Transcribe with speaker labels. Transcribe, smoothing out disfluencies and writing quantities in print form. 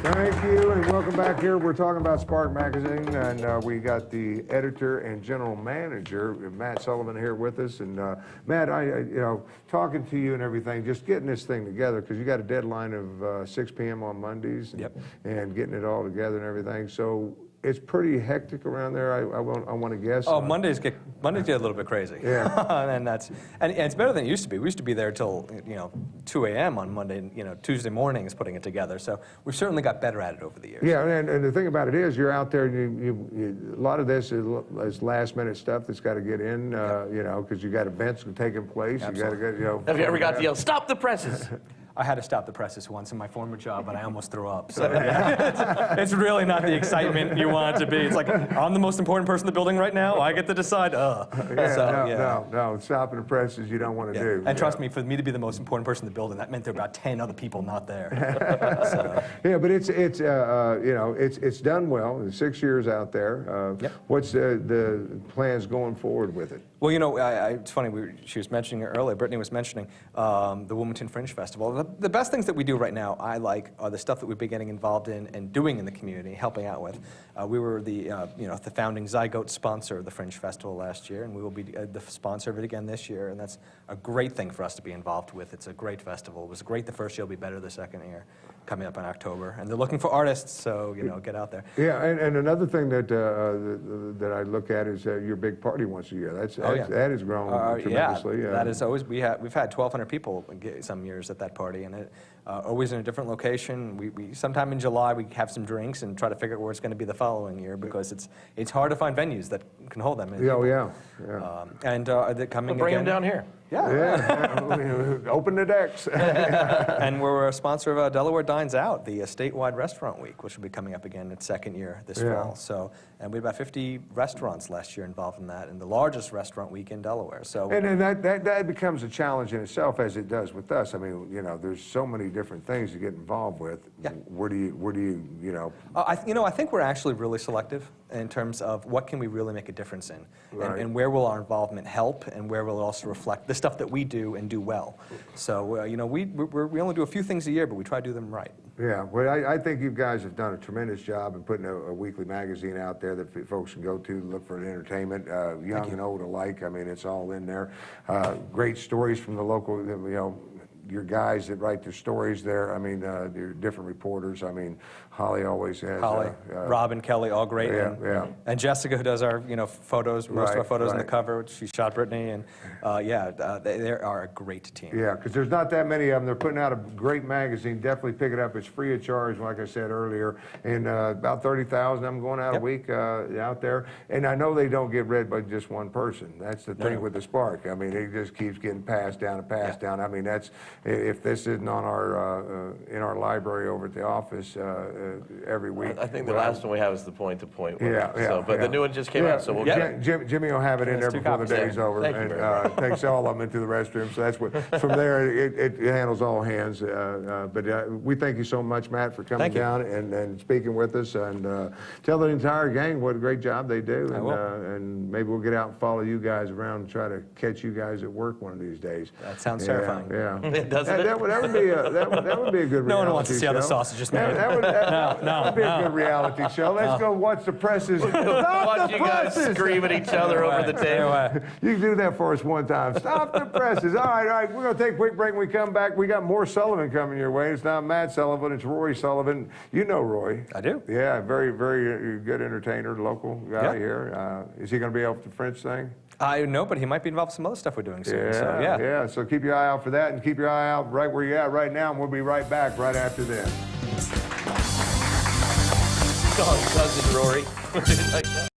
Speaker 1: Thank you, and welcome back here. We're talking about Spark Magazine, and we got the editor and general manager, Matt Sullivan, here with us. And Matt, talking to you and everything, just getting this thing together, because you got a deadline of 6 p.m. on Mondays, and getting it all together and everything. So it's pretty hectic around there. I want to guess.
Speaker 2: Oh, Mondays get a little bit crazy.
Speaker 1: Yeah.
Speaker 2: and it's better than it used to be. We used to be there till 2 a.m. on Monday, Tuesday mornings putting it together. So we've certainly got better at it over the years.
Speaker 1: Yeah, and the thing about it is, you're out there, and a lot of this is last minute stuff that's got to get in, because you got events taking place.
Speaker 2: Absolutely.
Speaker 1: You got to get,
Speaker 3: Have you ever got to yell, "Stop the presses"?
Speaker 2: I had to stop the presses once in my former job, but I almost threw up. So it's really not the excitement you want it to be. It's like, I'm the most important person in the building right now. I get to decide.
Speaker 1: No, stopping the presses you don't want to do.
Speaker 2: And trust me, for me to be the most important person in the building, that meant there were about 10 other people not there.
Speaker 1: Yeah, but it's done well. 6 years out there. What's the plans going forward with it?
Speaker 2: Well, it's funny, she was mentioning it earlier, Brittany was mentioning the Wilmington Fringe Festival. The best things that we do right now, I like, are the stuff that we've been getting involved in and doing in the community, helping out with. We were the founding Zygote sponsor of the Fringe Festival last year, and we will be the sponsor of it again this year, and that's a great thing for us to be involved with. It's a great festival. It was great the first year, it'll be better the second year, coming up in October. And they're looking for artists, so, get out there.
Speaker 1: Yeah, and another thing that I look at is your big party once a year. That has grown tremendously.
Speaker 2: That is always, we've had 1,200 people some years at that party, and it always in a different location. We sometime in July we have some drinks and try to figure out where it's going to be the following year, because it's hard to find venues that can hold them. And they're coming.
Speaker 3: We'll bring
Speaker 2: again.
Speaker 3: them down here.
Speaker 1: Open the decks.
Speaker 2: And we're a sponsor of Delaware Dines Out, the statewide restaurant week, which will be coming up again its second year this fall. So, and we had about 50 restaurants last year involved in that, and the largest restaurant week in Delaware. So,
Speaker 1: and that becomes a challenge in itself, as it does with us. I mean, there's so many different things to get involved with. Where do you
Speaker 2: I think we're actually really selective in terms of what can we really make a difference in, and where will our involvement help, and where will it also reflect the stuff that we do and do well. So, we only do a few things a year, but we try to do them right.
Speaker 1: Yeah, well, I think you guys have done a tremendous job in putting a weekly magazine out there that folks can go to look for entertainment, young and old alike. I mean, it's all in there. Great stories from the local, your guys that write their stories there. I mean, your different reporters. I mean, Holly always has.
Speaker 2: Holly, Rob and Kelly, all great. And Jessica, who does our photos, most of our photos on the cover, which she shot Brittany, and they are a great team.
Speaker 1: Yeah, because there's not that many of them. They're putting out a great magazine. Definitely pick it up. It's free of charge, like I said earlier. And about 30,000 of them going out a week out there. And I know they don't get read by just one person. That's the thing with the Spark. I mean, it just keeps getting passed down and passed down. I mean, that's, if this isn't on our in our library over at the office every week.
Speaker 3: I think the last one we have is the point-to-point one. But the new one just came out, so we'll get
Speaker 1: Jimmy will have it in there before the day's over, and takes all of them into the restroom. So that's what, from there, it handles all hands. But we thank you so much, Matt, for coming down and speaking with us, and tell the entire gang what a great job they do. And maybe we'll get out and follow you guys around and try to catch you guys at work one of these days.
Speaker 2: That sounds terrifying.
Speaker 1: That would be a good reality
Speaker 2: No one wants to see how the
Speaker 1: show.
Speaker 2: sausage is made.
Speaker 1: That would be a good reality show. Let's go watch the presses.
Speaker 3: Watch you guys scream at each other over the table.
Speaker 1: You can do that for us one time. Stop the presses. All right. We're going to take a quick break. When we come back, we got more Sullivan coming your way. It's not Matt Sullivan. It's Roy Sullivan. You know Roy.
Speaker 2: I do.
Speaker 1: Yeah, very, very good entertainer, local guy here. Is he going to be able to French thing?
Speaker 2: I know, but he might be involved in some other stuff we're doing soon.
Speaker 1: So keep your eye out for that, and keep your eye out right where you're at right now, and we'll be right back right after this.
Speaker 3: Cousin Rory.